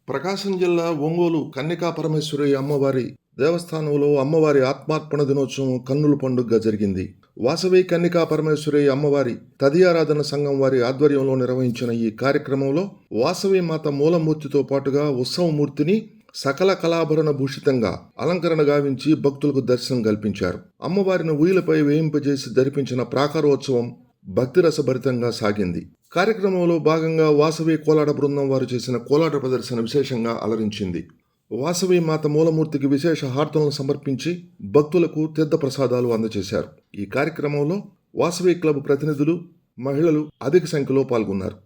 ప్రకాశం జిల్లా ఒంగోలు కన్నికా పరమేశ్వరి అమ్మవారి దేవస్థానంలో అమ్మవారి ఆత్మార్పణ దినోత్సవం కన్నుల పండుగగా జరిగింది. వాసవి కన్నికా పరమేశ్వరి అమ్మవారి తదియారాధన సంఘం వారి ఆధ్వర్యంలో నిర్వహించిన ఈ కార్యక్రమంలో వాసవి మాత మూలమూర్తితో పాటుగా ఉత్సవమూర్తిని సకల కళాభరణ భూషితంగా అలంకరణ గావించి భక్తులకు దర్శనం కల్పించారు. అమ్మవారిని ఉయ్యలపై వేయింపజేసి జరిపించిన ప్రాకారోత్సవం భక్తిరసభరితంగా సాగింది. కార్యక్రమంలో భాగంగా వాసవి కోలాట బృందం వారు చేసిన కోలాట ప్రదర్శన విశేషంగా అలరించింది. వాసవి మాత మూలమూర్తికి విశేష హారతులను సమర్పించి భక్తులకు తీర్థ ప్రసాదాలు అందజేశారు. ఈ కార్యక్రమంలో వాసవి క్లబ్ ప్రతినిధులు, మహిళలు అధిక సంఖ్యలో పాల్గొన్నారు.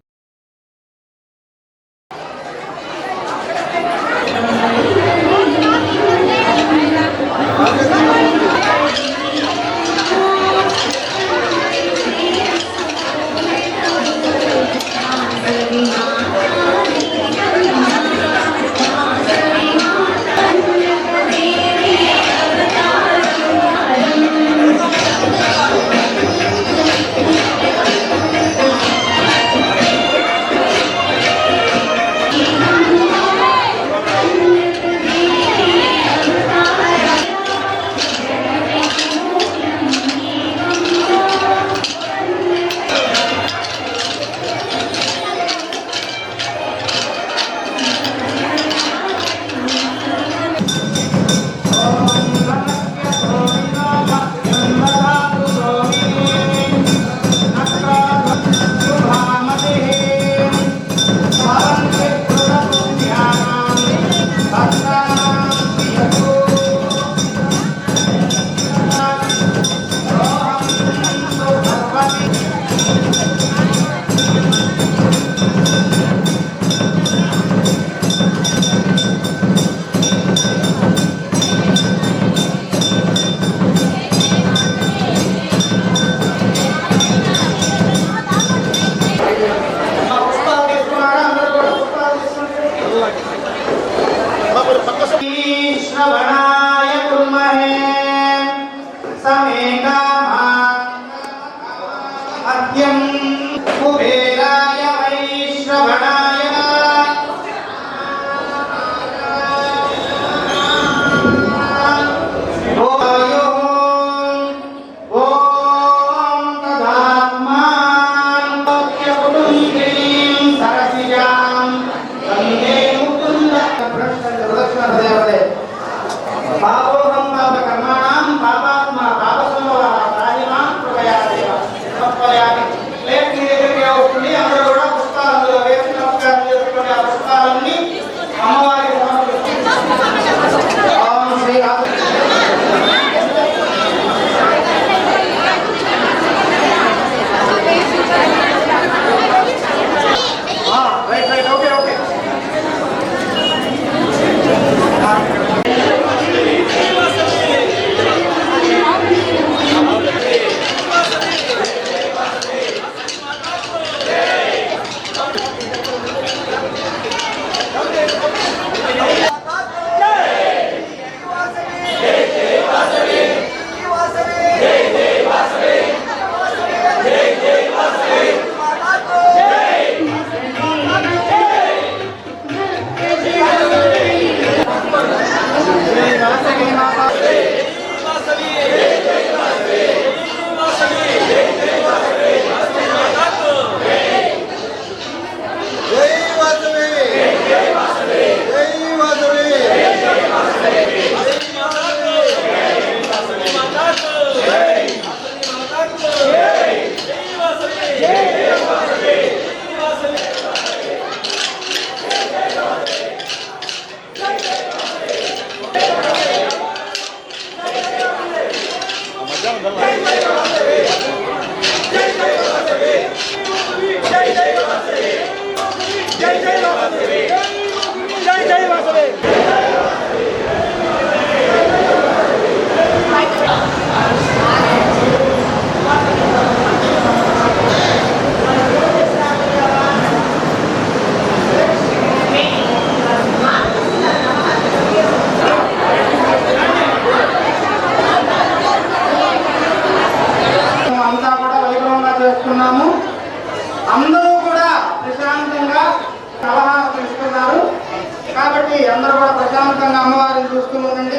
కాబట్టి అందరూ కూడా ప్రశాంతంగా అమ్మవారిని చూస్తూ ఉండండి.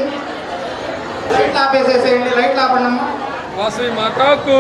లైట్లు ఆపేసేసేయండి, లైట్లు ఆపండి అమ్మ. వాసవి మాతాకు